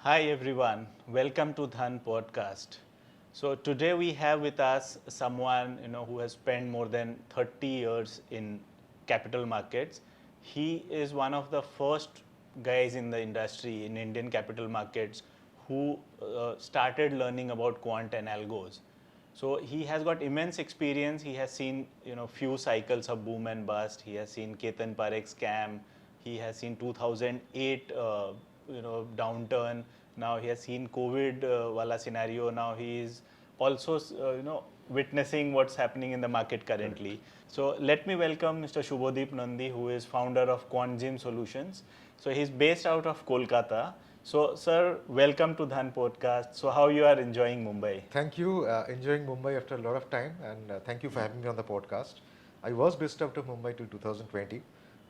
Hi everyone, welcome to Dhan Podcast. So today we have with us someone who has spent more than 30 years in capital markets. He is one of the first guys in the industry in Indian capital markets who started learning about quant and algos. So he has got immense experience. He has seen few cycles of boom and bust. He has seen Ketan Parekh scam. He has seen 2008 downturn. Now he has seen COVID wala scenario. Now he is also witnessing what's happening in the market currently. So let me welcome Mr. Subhadip Nandy, who is founder of Quant Solutions. So he's based out of Kolkata. So, sir, welcome to Dhan Podcast. So, how you are enjoying Mumbai? Thank you. Enjoying Mumbai after a lot of time, and thank you for having me on the podcast. I was based out of Mumbai till 2020,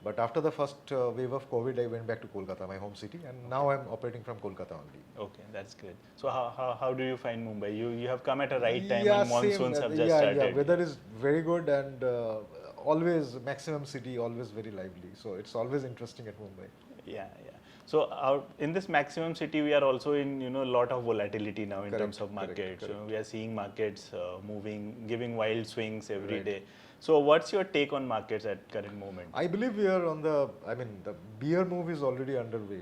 but after the first wave of COVID, I went back to Kolkata, my home city, and now I'm operating from Kolkata only. Okay, that's good. So, how do you find Mumbai? You have come at a right time when monsoons have just started. Yeah, weather is very good and always maximum city, always very lively. So it's always interesting at Mumbai. Yeah. So in this maximum city, we are also in a lot of volatility now in terms of markets. Correct. We are seeing markets moving, giving wild swings every day. So what's your take on markets at current moment? I believe we are on the bear move is already underway.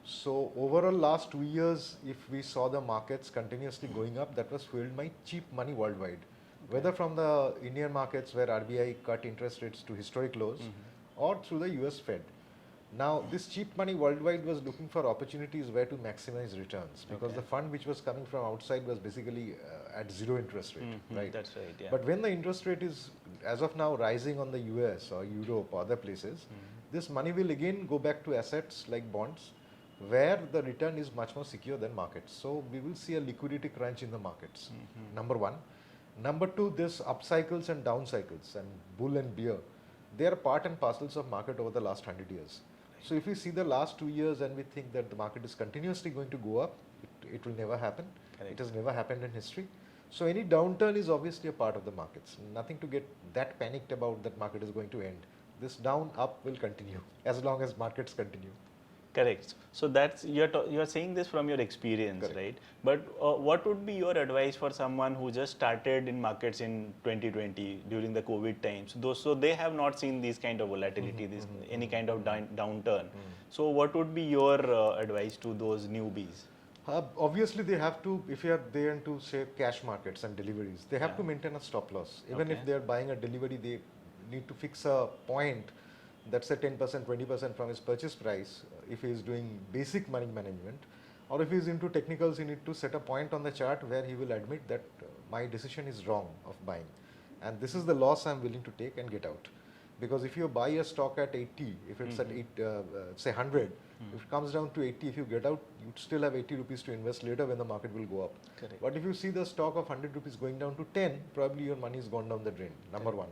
So overall last 2 years, if we saw the markets continuously going up, that was fueled by cheap money worldwide. Whether from the Indian markets where RBI cut interest rates to historic lows or through the US Fed. Now, this cheap money worldwide was looking for opportunities where to maximize returns because the fund which was coming from outside was basically at zero interest rate, right? That's right, yeah. But when the interest rate is, as of now, rising on the US or Europe or other places, this money will again go back to assets like bonds where the return is much more secure than markets. So, we will see a liquidity crunch in the markets, number one. Number two, this up cycles and down cycles and bull and bear, they are part and parcels of market over the last 100 years. So if we see the last 2 years and we think that the market is continuously going to go up, it will never happen. Correct. It has never happened in history. So any downturn is obviously a part of the markets. Nothing to get that panicked about that market is going to end. This down up will continue as long as markets continue. Correct. So that's you're saying this from your experience, Correct. right? But what would be your advice for someone who just started in markets in 2020 during the COVID times? So they have not seen these kind of volatility, any kind of downturn. So what would be your advice to those newbies? Obviously, they have to, if you are there into say cash markets and deliveries, they have to maintain a stop loss. Even if they are buying a delivery, they need to fix a point that's a 10%, 20% from his purchase price if he is doing basic money management, or if he is into technicals, he need to set a point on the chart where he will admit that my decision is wrong of buying and this is the loss I'm willing to take and get out. Because if you buy a stock at 80, if it's at say 100, if it comes down to 80, if you get out, you still have 80 rupees to invest later when the market will go up. Correct. But if you see the stock of 100 rupees going down to 10, probably your money is gone down the drain, number one.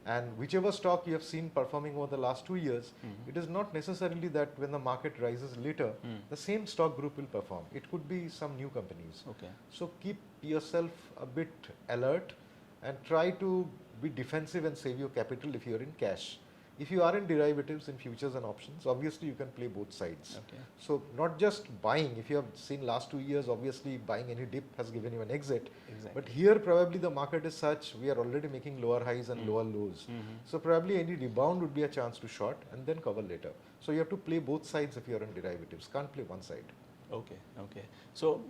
And whichever stock you have seen performing over the last 2 years, it is not necessarily that when the market rises later, the same stock group will perform. It could be some new companies. So keep yourself a bit alert and try to be defensive and save your capital if you are in cash. If you are in derivatives, in futures and options, obviously you can play both sides. So not just buying, if you have seen last 2 years, obviously buying any dip has given you an exit. But here probably the market is such, we are already making lower highs and lower lows. So probably any rebound would be a chance to short and then cover later. So you have to play both sides if you are in derivatives, can't play one side. Okay. So,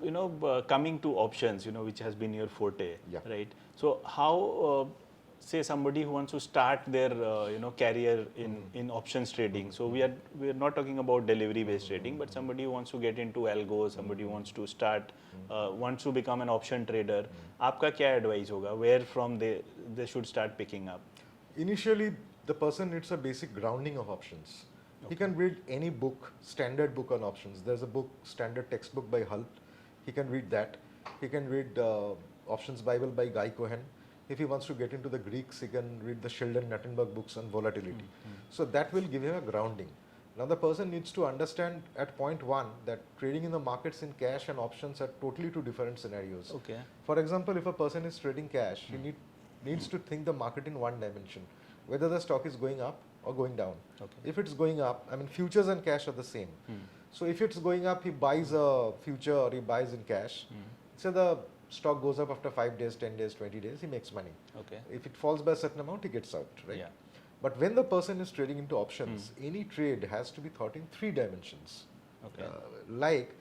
coming to options, which has been your forte, right? So how say somebody who wants to start their career in options trading. So we are not talking about delivery based trading, but somebody who wants to get into algo, somebody who wants to start wants to become an option trader. आपका क्या advice होगा? Where from they should start picking up? Initially, the person needs a basic grounding of options. He can read any book, standard book on options. There's a book, standard textbook by Hull. He can read that. He can read Options Bible by Guy Cohen. If he wants to get into the Greeks, he can read the Sheldon Nattenberg books on volatility. So that will give him a grounding. Now the person needs to understand at point one that trading in the markets in cash and options are totally two different scenarios. For example, if a person is trading cash, he needs to think the market in one dimension, whether the stock is going up or going down. If it's going up, futures and cash are the same. So if it's going up, he buys a future or he buys in cash. Say the stock goes up after 5 days, 10 days, 20 days, he makes money. Okay. If it falls by a certain amount, he gets out, right? Yeah. But when the person is trading into options, any trade has to be thought in 3 dimensions. Okay. Like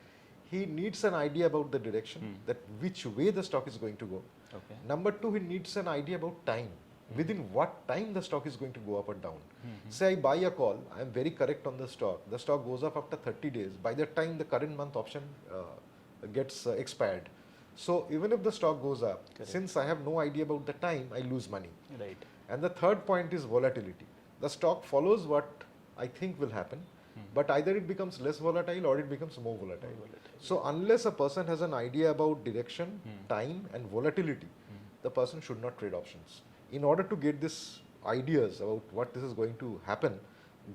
he needs an idea about the direction, that which way the stock is going to go. Okay. Number 2, he needs an idea about time. Within what time the stock is going to go up or down. Say I buy a call, I am very correct on the stock goes up after 30 days. By the time the current month option gets expired. So even if the stock goes up, since I have no idea about the time, I lose money. Right. And the third point is volatility. The stock follows what I think will happen, but either it becomes less volatile or it becomes more volatile. So unless a person has an idea about direction, time and volatility, the person should not trade options. In order to get these ideas about what this is going to happen,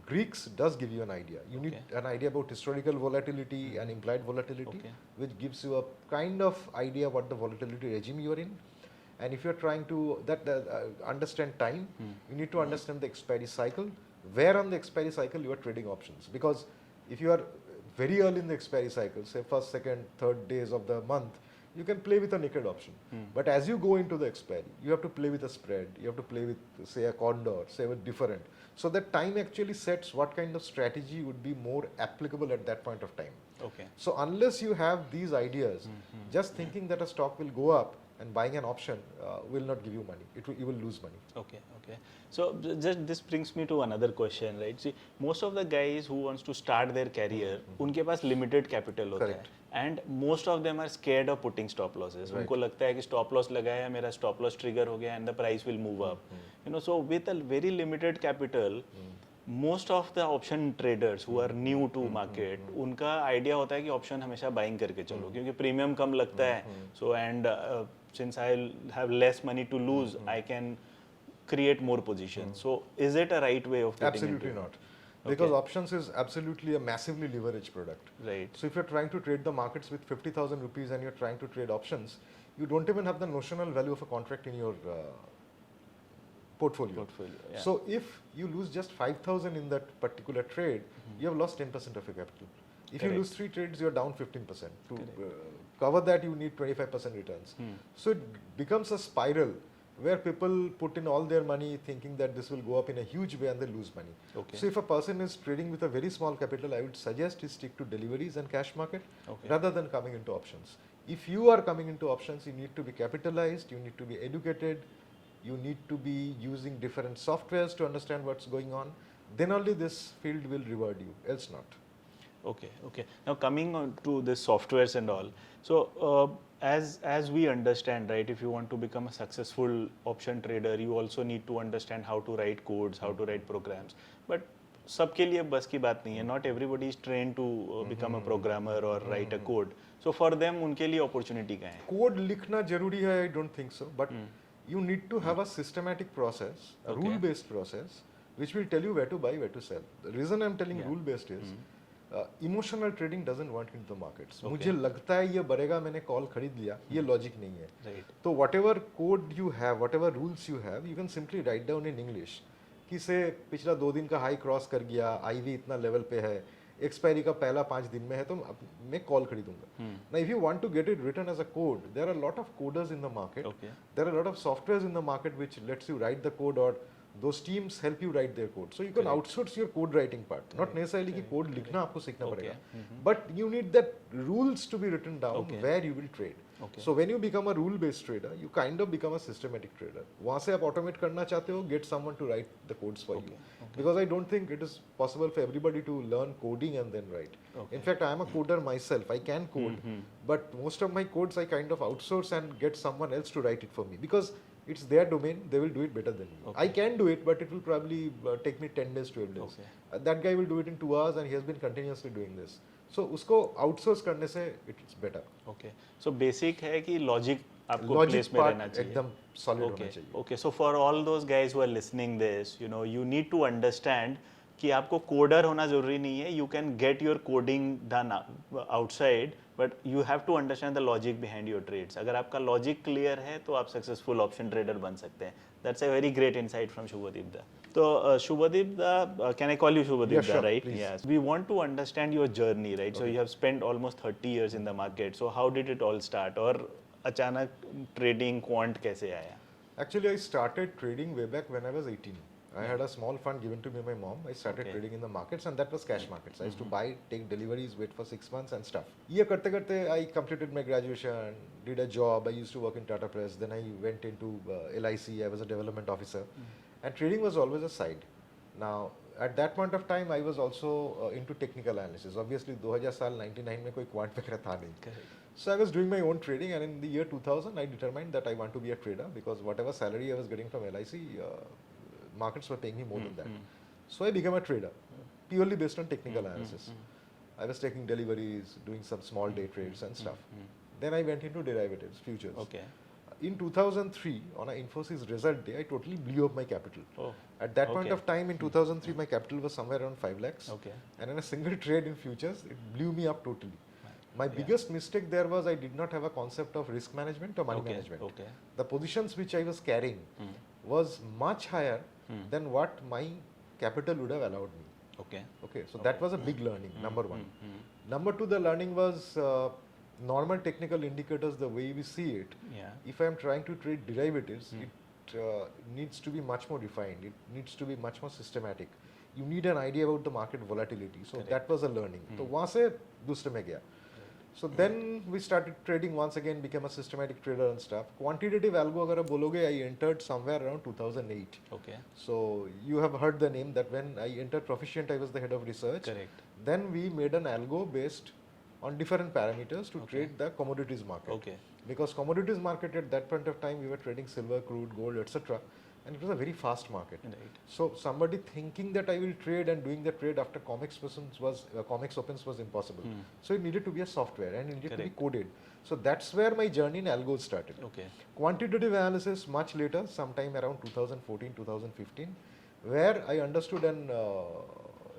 Greeks does give you an idea. You need an idea about historical volatility and implied volatility, which gives you a kind of idea what the volatility regime you are in. And if you are trying to understand time, you need to understand the expiry cycle, where on the expiry cycle you are trading options. Because if you are very early in the expiry cycle, say first, second, third days of the month, you can play with a naked option. But as you go into the expiry, you have to play with a spread, you have to play with, say, a condor, say, with different. So that time actually sets what kind of strategy would be more applicable at that point of time. Okay. So unless you have these ideas, just thinking that a stock will go up and buying an option will not give you money. You will lose money. Okay, okay. So just this brings me to another question, right? See, most of the guys who wants to start their career, उनके पास limited capital होता है, and most of them are scared of putting stop losses. उनको लगता है कि stop loss लगाया, मेरा stop loss trigger हो गया, and the price will move up. You know, so with a very limited capital, most of the option traders who are new to market, उनका idea होता है कि option हमेशा buying करके चलो, क्योंकि premium कम लगता है. So and since I have less money to lose, I can create more positions. So is it a right way of getting Absolutely into not. Because options is absolutely a massively leveraged product. Right. So if you're trying to trade the markets with 50,000 rupees and you're trying to trade options, you don't even have the notional value of a contract in your portfolio. Yeah. So if you lose just 5,000 in that particular trade, you have lost 10% of your capital. If you lose 3 trades, you're down 15%. To cover that, you need 25% returns. So it becomes a spiral where people put in all their money thinking that this will go up in a huge way and they lose money. So if a person is trading with a very small capital, I would suggest he stick to deliveries and cash market rather than coming into options. If you are coming into options, you need to be capitalized, you need to be educated, you need to be using different softwares to understand what's going on. Then only this field will reward you, else not. Okay, okay. Now coming on to the softwares and all. So as we understand, right, if you want to become a successful option trader, you also need to understand how to write codes, how to write programs. But सबके लिए बस की बात नहीं है. Not everybody is trained to become a programmer or write a code. So for them, उनके लिए opportunity क्या है? Code लिखना जरूरी है, I don't think so. But you need to have a systematic process, a rule-based process, which will tell you where to buy, where to sell. The reason I'm telling rule-based is emotional trading doesn't want into the markets. मुझे लगता है ये बढ़ेगा, मैंने call खरीद लिया, ये logic नहीं है. तो whatever code you have, whatever rules you have, you can simply write down in English कि से पिछला 2 दिन का हाई क्रॉस कर गया, IV इतना लेवल पे है, एक्सपायरी का पहला 5 दिन में है, तो मैं call खरीदूंगा. Now if you want to get it written as a code, there are a lot of coders in the market. There are a lot of softwares in the market which lets you write the code, or those teams help you write their code. So you can outsource your code writing part. Not necessarily कि code लिखना आपको सीखना पड़ेगा. But you need that rules to be written down where you will trade. So when you become a rule-based trader, you kind of become a systematic trader. वहाँ से आप automate करना चाहते हो, get someone to write the codes for you. Because I don't think it is possible for everybody to learn coding and then write. In fact, I am a coder myself. I can code, but most of my codes I kind of outsource and get someone else to write it for me. Because it's their domain, they will do it better than me. I can do it, but it will probably take me 10 days, 12 days. That guy will do it in 2 hours and he has been continuously doing this. So उसको outsource करने से it's better. Okay. So basic है कि logic आपको place में रहना चाहिए. एकदम solid होना चाहिए. Okay. So for all those guys who are listening this, you know, you need to understand कि आपको कोडर होना जरूरी नहीं है. You can get your coding done outside, but you have to understand the logic behind your trades. अगर आपका logic clear है तो आप successful option trader बन सकते हैं. That's a very great insight from Subhadip Da. So Subhadip Da, can I call you Subhadip Yeah, Da, sure, right? please. Yes. We want to understand your journey, right? So Okay. you have spent almost 30 years in the market. So how did it all start? और अचानक trading quant कैसे आया? Actually, I started trading way back when I was 18. I had a small fund given to me by my mom. I started Okay. trading in the markets, and that was cash markets. I used to buy, take deliveries, wait for 6 months and stuff. ये करते करते I completed my graduation, did a job. I used to work in Tata Press. Then I went into LIC. I was a development officer, and trading was always a side. Now, at that point of time, I was also into technical analysis. Obviously, 2000 साल 99 में कोई quant वगैरह था नहीं. Correct. So I was doing my own trading, and in the year 2000, I determined that I want to be a trader because whatever salary I was getting from LIC, markets were paying me more than that. So I became a trader, purely based on technical analysis. I was taking deliveries, doing some small day trades and stuff. Then I went into derivatives, futures. Okay. In 2003, on an Infosys result day, I totally blew up my capital. Oh. At that point Okay. of time, in 2003, my capital was somewhere around 5 lakhs. Okay. And in a single trade in futures, it blew me up totally. My Yeah. biggest mistake there was I did not have a concept of risk management or money Okay. management. Okay. The positions which I was carrying was much higher than what my capital would have allowed me. Okay. Okay, so that was a big learning, number one. Number two, the learning was normal technical indicators, the way we see it. Yeah. If I am trying to trade derivatives, it needs to be much more refined. It needs to be much more systematic. You need an idea about the market volatility. So Correct. that was a learning. So वहाँ से दूसरे में गया. So then we started trading once again, became a systematic trader and stuff. Quantitative algo अगर आप बोलोगे, I entered somewhere around 2008. Okay. So you have heard the name that when I entered Proficient, I was the head of research. Correct. Then we made an algo based on different parameters to Okay. trade the commodities market. Okay. Because commodities market at that point of time, we were trading silver, crude, gold, etc. And it was a very fast market. Right. So somebody thinking that I will trade and doing the trade after COMEX opens was impossible. So it needed to be a software and it needed to be Correct. coded. So that's where my journey in algos started. Okay. Quantitative analysis much later, sometime around 2014, 2015, where I understood and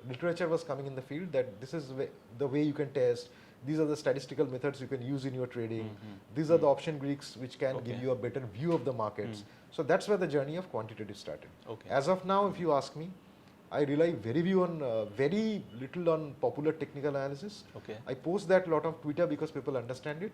literature was coming in the field that this is the way you can test. These are the statistical methods you can use in your trading. These are the option Greeks which can give Okay. you a better view of the markets. So that's where the journey of quantitative started. Okay. As of now, if you ask me, I rely very little on popular technical analysis. Okay. I post that a lot on Twitter because people understand it.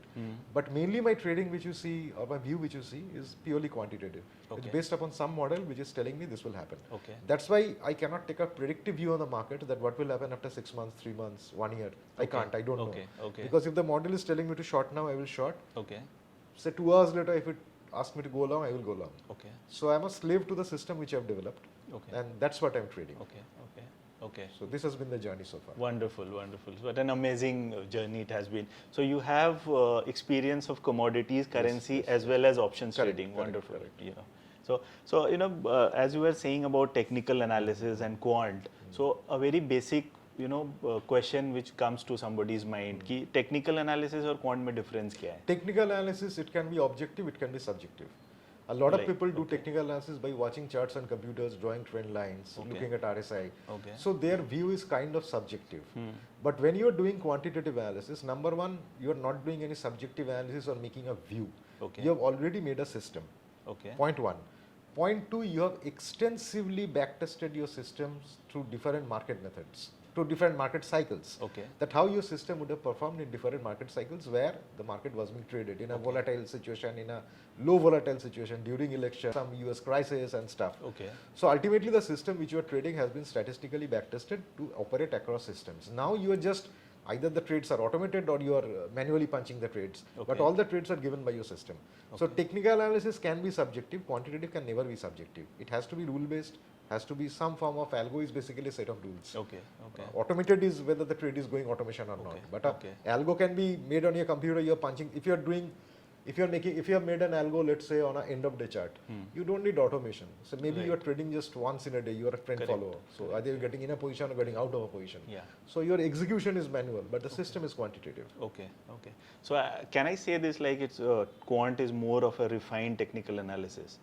But mainly my trading which you see or my view which you see is purely quantitative. Okay. It's based upon some model which is telling me this will happen. Okay. That's why I cannot take a predictive view on the market that what will happen after 6 months, 3 months, 1 year. I can't, I don't Okay. know. Okay. Because if the model is telling me to short now, I will short. Okay. Say 2 hours later, if it asks me to go long, I will go long. Okay. So I'm a slave to the system which I've developed. Okay. And that's what I'm trading. Okay. Okay. Okay. So this has been the journey so far. Wonderful, wonderful. What an amazing journey it has been. So you have experience of commodities, currency, yes, as well as options Correct, trading. correct, Wonderful. correct. You know. So you know, as you were saying about technical analysis and quant. So a very basic, you know, question which comes to somebody's mind: कि technical analysis और quant में difference क्या है? Technical analysis, it can be objective, it can be subjective. A lot of Like, people do okay. technical analysis by watching charts on computers, drawing trend lines, Okay. looking at RSI. Okay. So their view is kind of subjective. But when you're doing quantitative analysis, number one, you're not doing any subjective analysis or making a view. Okay. You have already made a system. Okay. Point one. Point two, you have extensively backtested your systems through different market methods, to different market cycles. Okay. That how your system would have performed in different market cycles where the market was being traded in a Okay. volatile situation, in a low volatile situation, during election, some US crisis and stuff. Okay. So ultimately the system which you are trading has been statistically backtested to operate across systems. Now you are just, either the trades are automated or you are manually punching the trades, but Okay. all the trades are given by your system. So Okay. technical analysis can be subjective, quantitative can never be subjective. It has to be rule based, has to be some form of algo is basically a set of rules. Okay. Okay. Automated is whether the trade is going automation or Okay, not. But okay. algo can be made on your computer, you're punching, if you have made an algo, let's say on an end of day chart, you don't need automation. So maybe Right. you're trading just once in a day, you're a trend Correct. follower. So either you're getting in a position or getting out of a position. Yeah. So your execution is manual, but the system is quantitative. Okay, okay. So can I say this like it's quant is more of a refined technical analysis?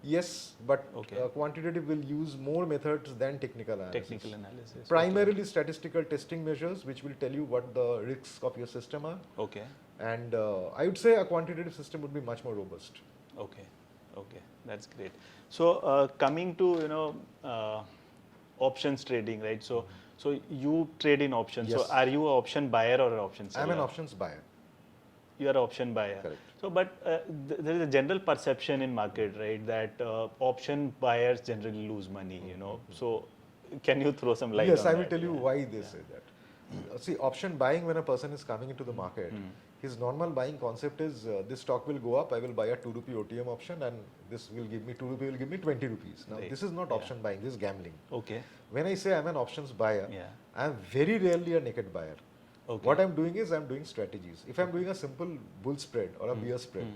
Yes, but Okay. quantitative will use more methods than technical analysis. Technical analysis. Primarily statistical testing measures, which will tell you what the risks of your system are. Okay. And I would say a quantitative system would be much more robust. Okay. Okay. That's great. So coming to options trading, right? So you trade in options. Yes. So are you an option buyer or an option seller? I'm an options buyer. You are an option buyer. Correct. So, but there is a general perception in market, right, that option buyers generally lose money. So can you throw some light? Yes, on I will that? tell you why they say that. See, option buying, when a person is coming into the market, his normal buying concept is this stock will go up, I will buy a 2 rupee OTM option, and this will give me 2 rupee, will give me 20 rupees. Now, Right. this is not option buying, this is gambling. Okay. When I say I'm an options buyer, Yeah. I'm very rarely a naked buyer. Okay. What I'm doing is I'm doing strategies. If I'm doing a simple bull spread or a bear spread,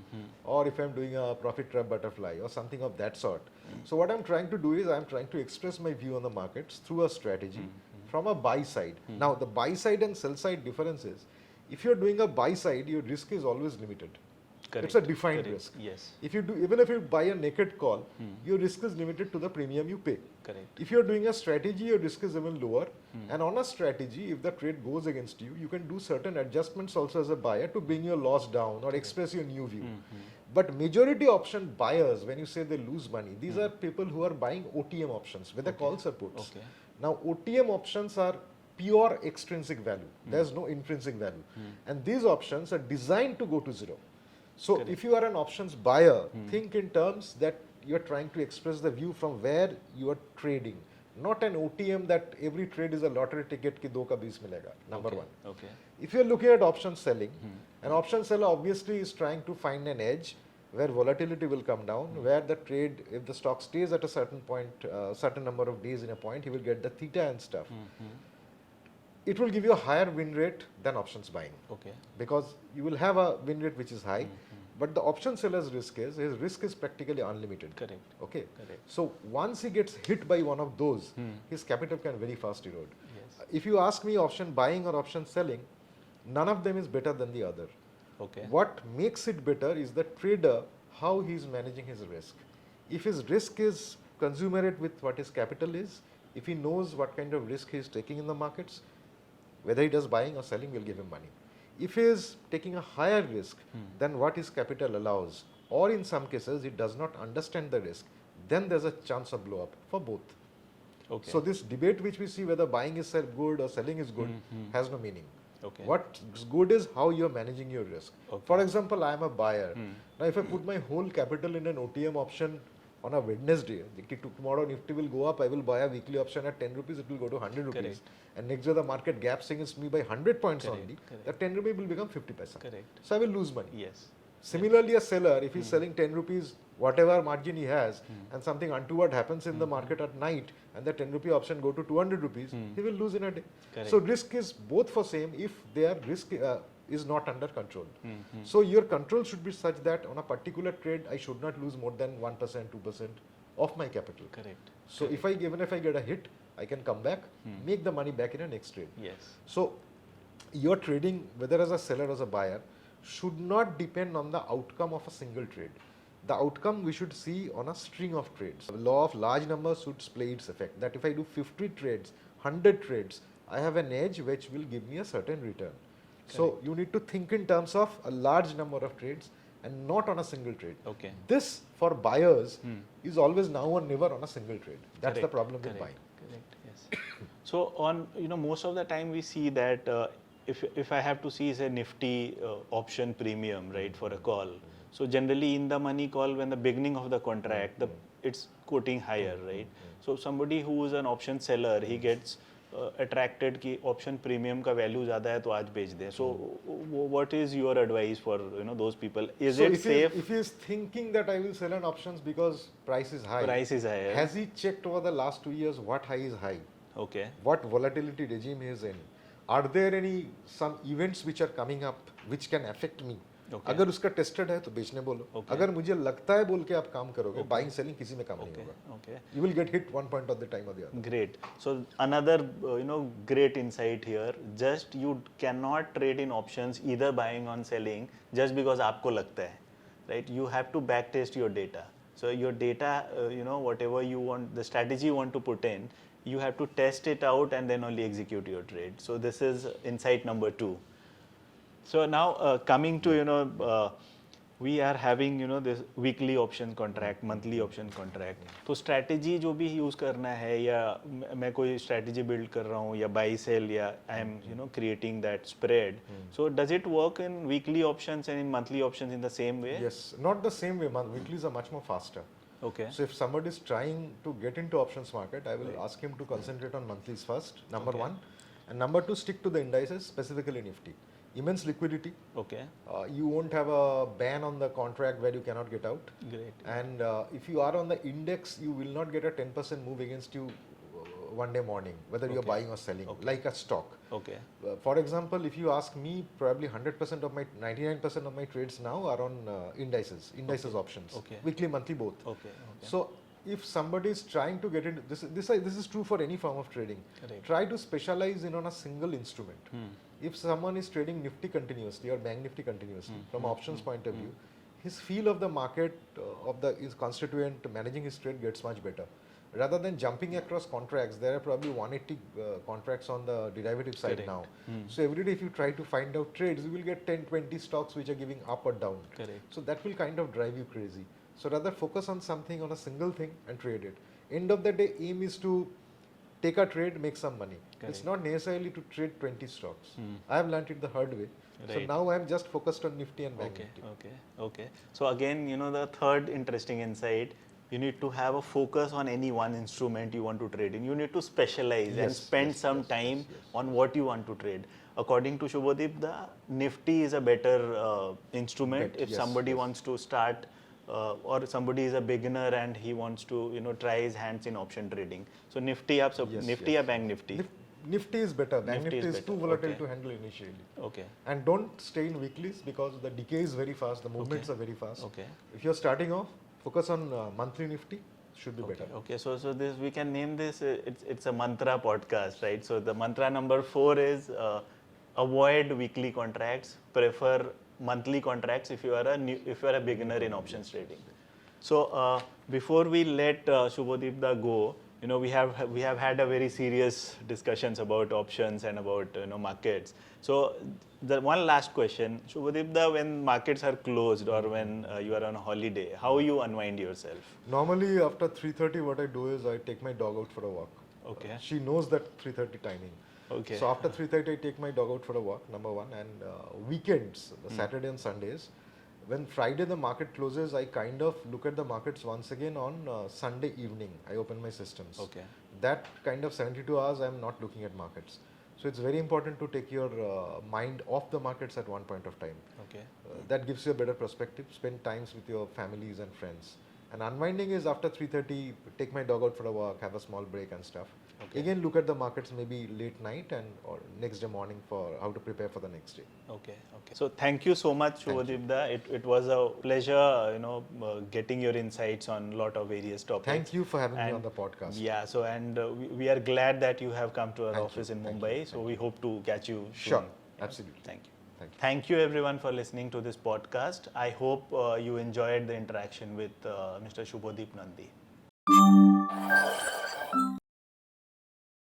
or if I'm doing a profit trap butterfly or something of that sort. So what I'm trying to do is I'm trying to express my view on the markets through a strategy from a buy side. Now the buy side and sell side difference is, if you're doing a buy side, your risk is always limited. Correct. It's a defined Correct. risk. Yes. If you do, even if you buy a naked call, your risk is limited to the premium you pay. Correct. If you're doing a strategy, your risk is even lower. And on a strategy, if the trade goes against you, you can do certain adjustments also as a buyer to bring your loss down or express your new view. But majority option buyers, when you say they lose money, these are people who are buying OTM options, whether calls or puts. Okay. Now, OTM options are pure extrinsic value. There's no intrinsic value. And these options are designed to go to zero. So, Correct. if you are an options buyer, think in terms that you are trying to express the view from where you are trading. Not an OTM that every trade is a lottery ticket ki 2 ka 20 milega. Number Okay. one. Okay. If you are looking at option selling, an option seller obviously is trying to find an edge where volatility will come down, where the trade, if the stock stays at a certain point, certain number of days in a point, he will get the theta and stuff. It will give you a higher win rate than options buying, Okay. because you will have a win rate which is high, but the option seller's risk is, his risk is practically unlimited. Correct. Okay. Correct. So once he gets hit by one of those, his capital can very fast erode. Yes. If you ask me option buying or option selling, none of them is better than the other. Okay. What makes it better is the trader, how he is managing his risk. If his risk is commensurate with what his capital is, if he knows what kind of risk he is taking in the markets, whether he does buying or selling will give him money. If he is taking a higher risk than what his capital allows, or in some cases he does not understand the risk, then there's a chance of blow up for both. Okay. So this debate which we see whether buying is good or selling is good has no meaning. Okay. What's good is how you're managing your risk. Okay. For example, I am a buyer. Now if I put my whole capital in an OTM option on a Wednesday, tomorrow Nifty will go up, I will buy a weekly option at 10 rupees, it will go to 100 rupees. Correct. And next day the market gaps against me by 100 points Correct, only, correct. the 10 rupee will become 50 paisa. Correct. So I will lose money. Yes. Similarly, a seller, if he's selling 10 rupees, whatever margin he has, and something untoward happens in the market at night, and the 10 rupee option go to 200 rupees, he will lose in a day. Correct. So risk is both for same if their risk is not under control. So your control should be such that on a particular trade, I should not lose more than 1%, 2% of my capital. Correct. So if I even if I get a hit, I can come back, make the money back in a next trade. Yes. So your trading, whether as a seller or as a buyer, should not depend on the outcome of a single trade. The outcome we should see on a string of trades. The law of large numbers should play its effect. That if I do 50 trades, 100 trades, I have an edge which will give me a certain return. So you need to think in terms of a large number of trades and not on a single trade. Okay. This for buyers is always now or never on a single trade. That's the Correct, problem with correct, buying. Correct. Yes. So on most of the time we see that if I have to see say Nifty option premium, right, for a call. So generally in the money call, when the beginning of the contract, it's quoting higher, right? So somebody who is an option seller, he gets attracted कि option premium का value ज़्यादा है तो आज बेच दे. So what is your advice for those people? Is So it if safe? If he is thinking that I will sell an options because price is high, Price is higher. has he checked over the last 2 years what high is high? Okay. What volatility regime he is in? Are there some events which are coming up which can affect me? Okay. अगर उसका tested है तो बेचने बोलो. Okay. अगर मुझे लगता है बोल के आप काम करोगे, बाइंग सेलिंग किसी में काम नहीं Okay. होगा. Okay. You will get hit one point of the time or the other. Great. So another great insight here. Just you cannot trade in options either buying or selling just because आपको लगता है, right? You have to backtest your data. So your data, whatever you want, the strategy you want to put in, you have to test it out and then only execute your trade. So this is insight number 2. So now coming to we are having this weekly option contract, monthly option contract. तो strategy जो भी use करना है या मैं कोई strategy build कर रहा हूँ या buy sell या I am creating that spread. So does it work in weekly options and in monthly options in the same way? Yes, not the same way. Weeklies are much more faster. Okay. So if somebody is trying to get into options market, I will ask him to concentrate on monthlies first, number one. And number two, stick to the indices, specifically Nifty. Immense liquidity. Okay. You won't have a ban on the contract where you cannot get out. Great. And if you are on the index, you will not get a 10% move against you one day morning, whether you're buying or selling, like a stock. Okay. For example, if you ask me, probably 100% of my, 99% of my trades now are on indices options, weekly, monthly, both. Okay. So if somebody is trying to get into this is true for any form of trading. Right. Try to specialize in on a single instrument. If someone is trading Nifty continuously or Bank Nifty continuously, from options point of view, his feel of the market of his constituent managing his trade gets much better. Rather than jumping across contracts, there are probably 180 contracts on the derivative side now. So every day if you try to find out trades, you will get 10, 20 stocks which are giving up or down. So that will kind of drive you crazy. So rather focus on something, on a single thing and trade it. End of the day, aim is to take a trade, make some money. It's not necessarily to trade 20 stocks. I have learned it the hard way. Right. So now I am just focused on Nifty and Bank Nifty. Okay. So again, the third interesting insight, you need to have a focus on any one instrument you want to trade in. You need to specialize and spend some time on what you want to trade. According to Subhadip, the Nifty is a better instrument if somebody wants to start or somebody is a beginner and he wants to try his hands in option trading. So Nifty or Bank Nifty? Nifty is better. Bank Nifty is too volatile to handle initially. Okay. And don't stay in weeklies because the decay is very fast, the movements are very fast. Okay. If you're starting off, focus on monthly Nifty, should be better. Okay, so this we can name this, it's a mantra podcast, right? So the mantra number 4 is avoid weekly contracts, prefer monthly contracts if you are a beginner in options trading. So before we let Subhadip go, we have had a very serious discussions about options and about markets. So the one last question, Subhadip, when markets are closed or when you are on a holiday, how you unwind yourself? Normally after 3:30, what I do is I take my dog out for a walk. Okay. She knows that 3:30 timing. Okay. So after 3:30, I take my dog out for a walk, number one. And weekends, Saturday and Sundays, when Friday the market closes, I kind of look at the markets once again on Sunday evening. I open my systems. Okay. That kind of 72 hours, I am not looking at markets. So it's very important to take your mind off the markets at one point of time. Okay. That gives you a better perspective. Spend times with your families and friends. And unwinding is after 3:30, take my dog out for a walk, have a small break and stuff. Okay. Again, look at the markets maybe late night or next day morning for how to prepare for the next day. Okay. So thank you so much, Subhadip. It was a pleasure, getting your insights on a lot of various topics. Thank you for having me on the podcast. Yeah. So we are glad that you have come to our office in Mumbai. So we hope to catch you soon. Sure. Absolutely. Thank you. Thank you everyone for listening to this podcast. I hope you enjoyed the interaction with Mr. Subhadip Nandy.